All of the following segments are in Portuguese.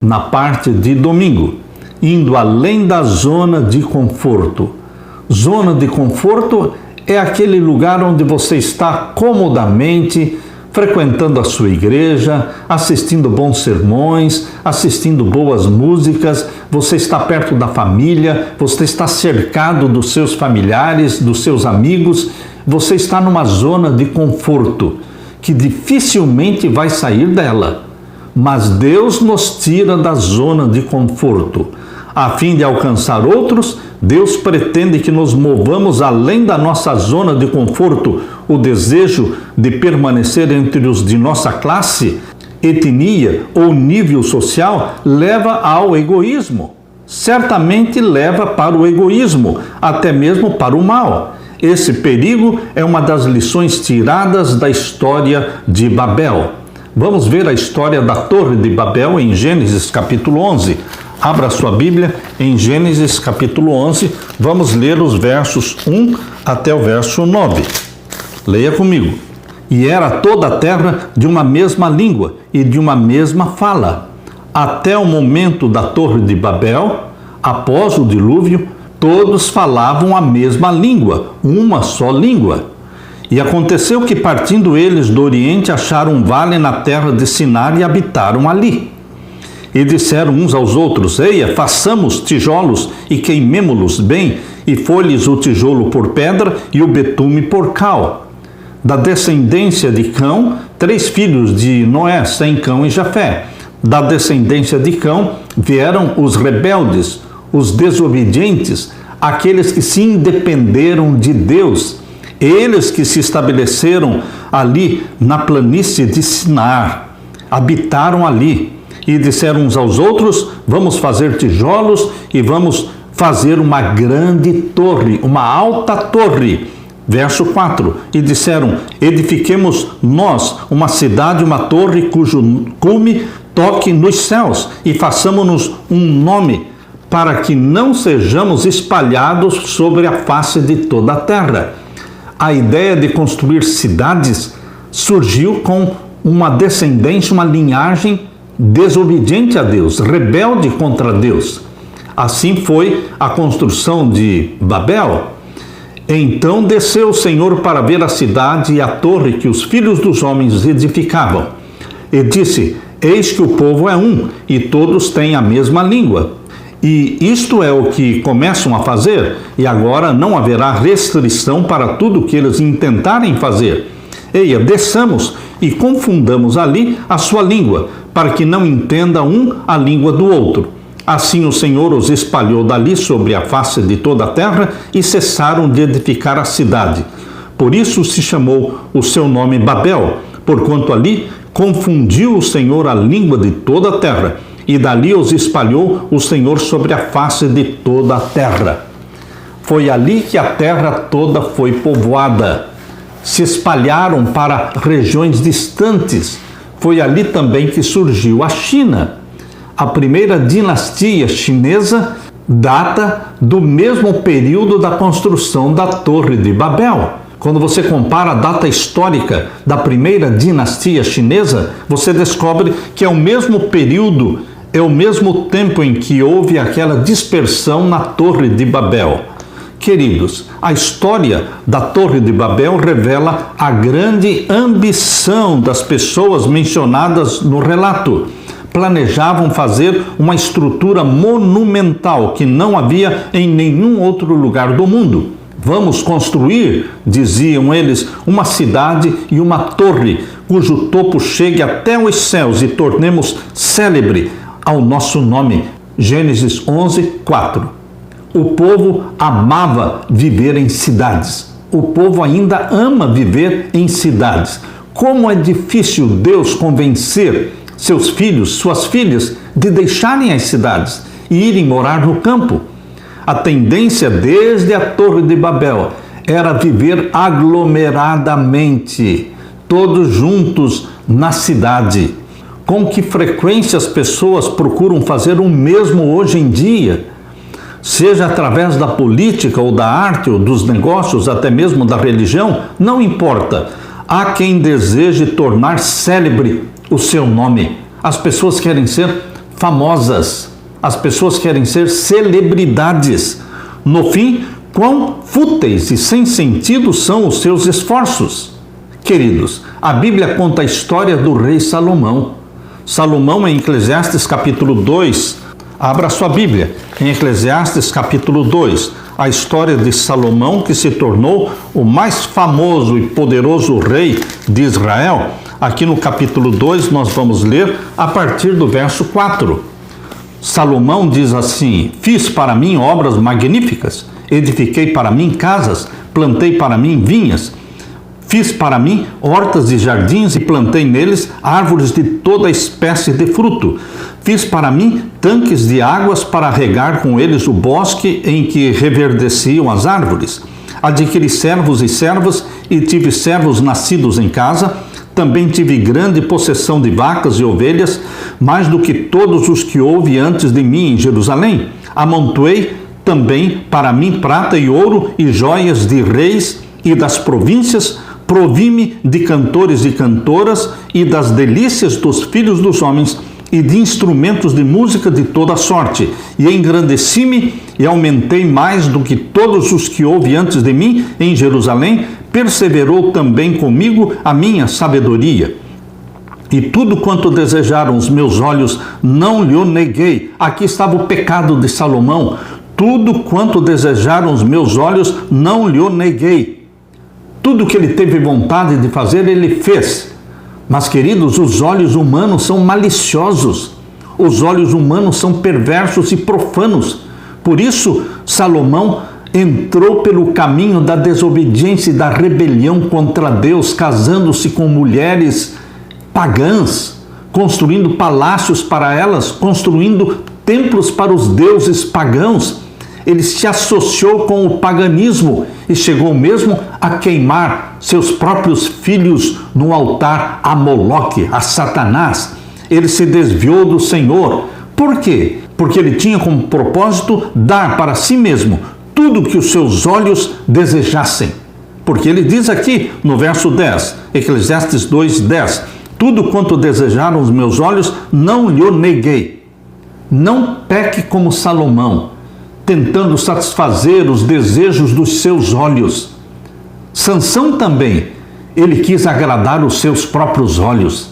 na parte de domingo, indo além da zona de conforto. Zona de conforto é aquele lugar onde você está comodamente frequentando a sua igreja, assistindo bons sermões, assistindo boas músicas, você está perto da família, você está cercado dos seus familiares, dos seus amigos, você está numa zona de conforto que dificilmente vai sair dela. Mas Deus nos tira da zona de conforto. A fim de alcançar outros, Deus pretende que nos movamos além da nossa zona de conforto. O desejo de permanecer entre os de nossa classe, etnia ou nível social leva ao egoísmo. Certamente leva para o egoísmo, até mesmo para o mal. Esse perigo é uma das lições tiradas da história de Babel. Vamos ver a história da Torre de Babel em Gênesis capítulo 11. Abra sua Bíblia em Gênesis capítulo 11, vamos ler os versos 1 até o verso 9. Leia comigo. E era toda a terra de uma mesma língua e de uma mesma fala. Até o momento da Torre de Babel, após o dilúvio, todos falavam a mesma língua, uma só língua. E aconteceu que, partindo eles do Oriente, acharam um vale na terra de Sinar e habitaram ali. E disseram uns aos outros: Eia, façamos tijolos e queimemo-los bem, e foi-lhes o tijolo por pedra e o betume por cal. Da descendência de Cão, 3 filhos de Noé, Sem, Cão e Jafé. Da descendência de Cão vieram os rebeldes, os desobedientes, aqueles que se independeram de Deus, eles que se estabeleceram ali na planície de Sinar, habitaram ali e disseram uns aos outros: vamos fazer tijolos e vamos fazer uma grande torre, uma alta torre. Verso 4, e disseram: edifiquemos nós uma cidade, uma torre cujo cume toque nos céus e façamos-nos um nome, para que não sejamos espalhados sobre a face de toda a terra. A ideia de construir cidades surgiu com uma descendência, uma linhagem desobediente a Deus, rebelde contra Deus. Assim foi a construção de Babel. Então desceu o Senhor para ver a cidade e a torre que os filhos dos homens edificavam. E disse: eis que o povo é um, e todos têm a mesma língua. E isto é o que começam a fazer, e agora não haverá restrição para tudo o que eles intentarem fazer. Eia, desçamos e confundamos ali a sua língua, para que não entenda um a língua do outro. Assim o Senhor os espalhou dali sobre a face de toda a terra e cessaram de edificar a cidade. Por isso se chamou o seu nome Babel, porquanto ali confundiu o Senhor a língua de toda a terra, e dali os espalhou o Senhor sobre a face de toda a terra. Foi ali que a terra toda foi povoada. Se espalharam para regiões distantes. Foi ali também que surgiu a China. A primeira dinastia chinesa data do mesmo período da construção da Torre de Babel. Quando você compara a data histórica da primeira dinastia chinesa, você descobre que é o mesmo período, é o mesmo tempo em que houve aquela dispersão na Torre de Babel. Queridos, a história da Torre de Babel revela a grande ambição das pessoas mencionadas no relato. Planejavam fazer uma estrutura monumental que não havia em nenhum outro lugar do mundo. Vamos construir, diziam eles, uma cidade e uma torre, cujo topo chegue até os céus e tornemos célebre ao nosso nome. Gênesis 11, 4. O povo amava viver em cidades. O povo ainda ama viver em cidades. Como é difícil Deus convencer seus filhos, suas filhas, de deixarem as cidades e irem morar no campo. A tendência desde a Torre de Babel era viver aglomeradamente, todos juntos na cidade. Com que frequência as pessoas procuram fazer o mesmo hoje em dia? Seja através da política ou da arte ou dos negócios, até mesmo da religião, não importa. Há quem deseje tornar célebre o seu nome. As pessoas querem ser famosas. As pessoas querem ser celebridades. No fim, quão fúteis e sem sentido são os seus esforços. Queridos, a Bíblia conta a história do rei Salomão. Salomão, em Eclesiastes capítulo 2, abra sua Bíblia, em Eclesiastes capítulo 2, a história de Salomão, que se tornou o mais famoso e poderoso rei de Israel. Aqui no capítulo 2 nós vamos ler a partir do verso 4. Salomão diz assim: fiz para mim obras magníficas, edifiquei para mim casas, plantei para mim vinhas, fiz para mim hortas e jardins e plantei neles árvores de toda espécie de fruto. Fiz para mim tanques de águas para regar com eles o bosque em que reverdeciam as árvores. Adquiri servos e servas e tive servos nascidos em casa. Também tive grande possessão de vacas e ovelhas, mais do que todos os que houve antes de mim em Jerusalém. Amontoei também para mim prata e ouro e joias de reis e das províncias. Provi-me de cantores e cantoras e das delícias dos filhos dos homens e de instrumentos de música de toda sorte. E engrandeci-me e aumentei mais do que todos os que houve antes de mim em Jerusalém. Perseverou também comigo a minha sabedoria. E tudo quanto desejaram os meus olhos não lhe neguei. Aqui estava o pecado de Salomão. Tudo quanto desejaram os meus olhos não lhe neguei. Tudo que ele teve vontade de fazer, ele fez. Mas, queridos, os olhos humanos são maliciosos. Os olhos humanos são perversos e profanos. Por isso, Salomão entrou pelo caminho da desobediência e da rebelião contra Deus, casando-se com mulheres pagãs, construindo palácios para elas, construindo templos para os deuses pagãos. Ele se associou com o paganismo e chegou mesmo a queimar seus próprios filhos no altar a Moloque, a Satanás. Ele se desviou do Senhor. Por quê? Porque ele tinha como propósito dar para si mesmo tudo que os seus olhos desejassem. Porque ele diz aqui no verso 10, Eclesiastes 2:10, tudo quanto desejaram os meus olhos não lhe neguei. Não peque como Salomão, tentando satisfazer os desejos dos seus olhos. Sansão também, ele quis agradar os seus próprios olhos.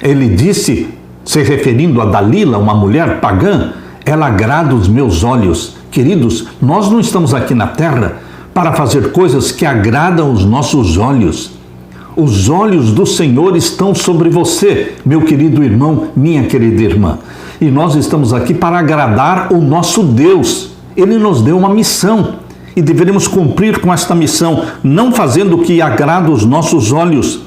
Ele disse, se referindo a Dalila, uma mulher pagã, ela agrada os meus olhos. Queridos, nós não estamos aqui na terra para fazer coisas que agradam os nossos olhos. Os olhos do Senhor estão sobre você, meu querido irmão, minha querida irmã. E nós estamos aqui para agradar o nosso Deus. Ele nos deu uma missão e deveremos cumprir com esta missão, não fazendo o que agrada os nossos olhos.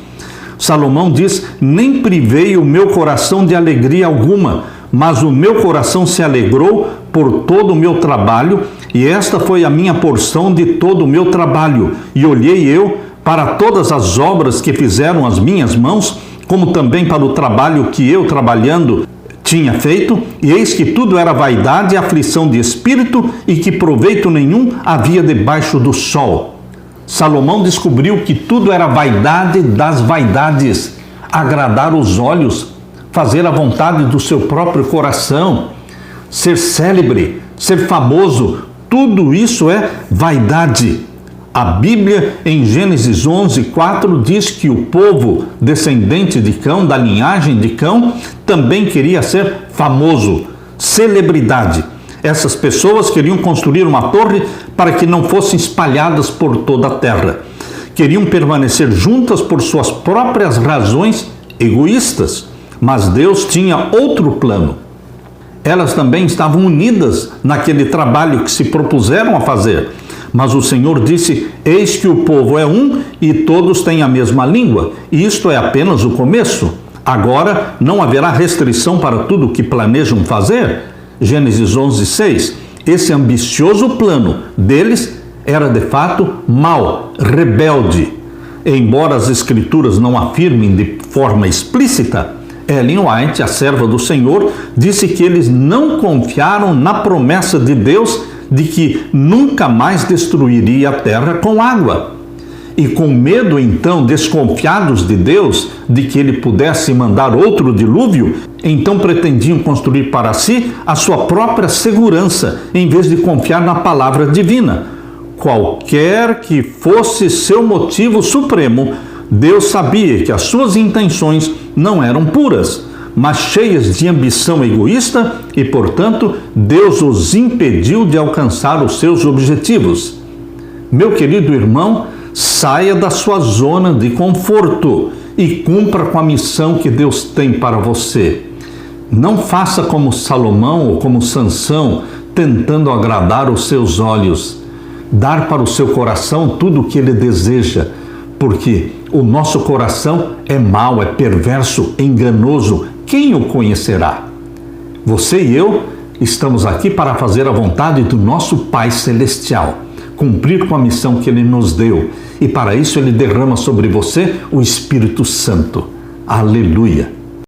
Salomão diz, nem privei o meu coração de alegria alguma, mas o meu coração se alegrou por todo o meu trabalho, e esta foi a minha porção de todo o meu trabalho. E olhei eu para todas as obras que fizeram as minhas mãos, como também para o trabalho que eu trabalhando tinha feito, e eis que tudo era vaidade e aflição de espírito, e que proveito nenhum havia debaixo do sol. Salomão descobriu que tudo era vaidade das vaidades, agradar os olhos, fazer a vontade do seu próprio coração, ser célebre, ser famoso, tudo isso é vaidade. A Bíblia, em Gênesis 11:4, diz que o povo descendente de Cão, da linhagem de Cão, também queria ser famoso, celebridade. Essas pessoas queriam construir uma torre para que não fossem espalhadas por toda a terra. Queriam permanecer juntas por suas próprias razões egoístas, mas Deus tinha outro plano. Elas também estavam unidas naquele trabalho que se propuseram a fazer. Mas o Senhor disse, eis que o povo é um e todos têm a mesma língua. E isto é apenas o começo. Agora não haverá restrição para tudo o que planejam fazer. Gênesis 11:6. Esse ambicioso plano deles era de fato mau, rebelde. Embora as Escrituras não afirmem de forma explícita, Ellen White, a serva do Senhor, disse que eles não confiaram na promessa de Deus de que nunca mais destruiria a terra com água. e com medo então, desconfiados de Deus, de que ele pudesse mandar outro dilúvio, então pretendiam construir para si a sua própria segurança, em vez de confiar na palavra divina. Qualquer que fosse seu motivo supremo, Deus sabia que as suas intenções não eram puras, mas cheias de ambição egoísta e, portanto, Deus os impediu de alcançar os seus objetivos. Meu querido irmão, saia da sua zona de conforto e cumpra com a missão que Deus tem para você. Não faça como Salomão ou como Sansão, tentando agradar os seus olhos, dar para o seu coração tudo o que ele deseja, porque o nosso coração é mau, é perverso, é enganoso. Quem o conhecerá? Você e eu estamos aqui para fazer a vontade do nosso Pai Celestial, cumprir com a missão que Ele nos deu, e para isso Ele derrama sobre você o Espírito Santo. Aleluia!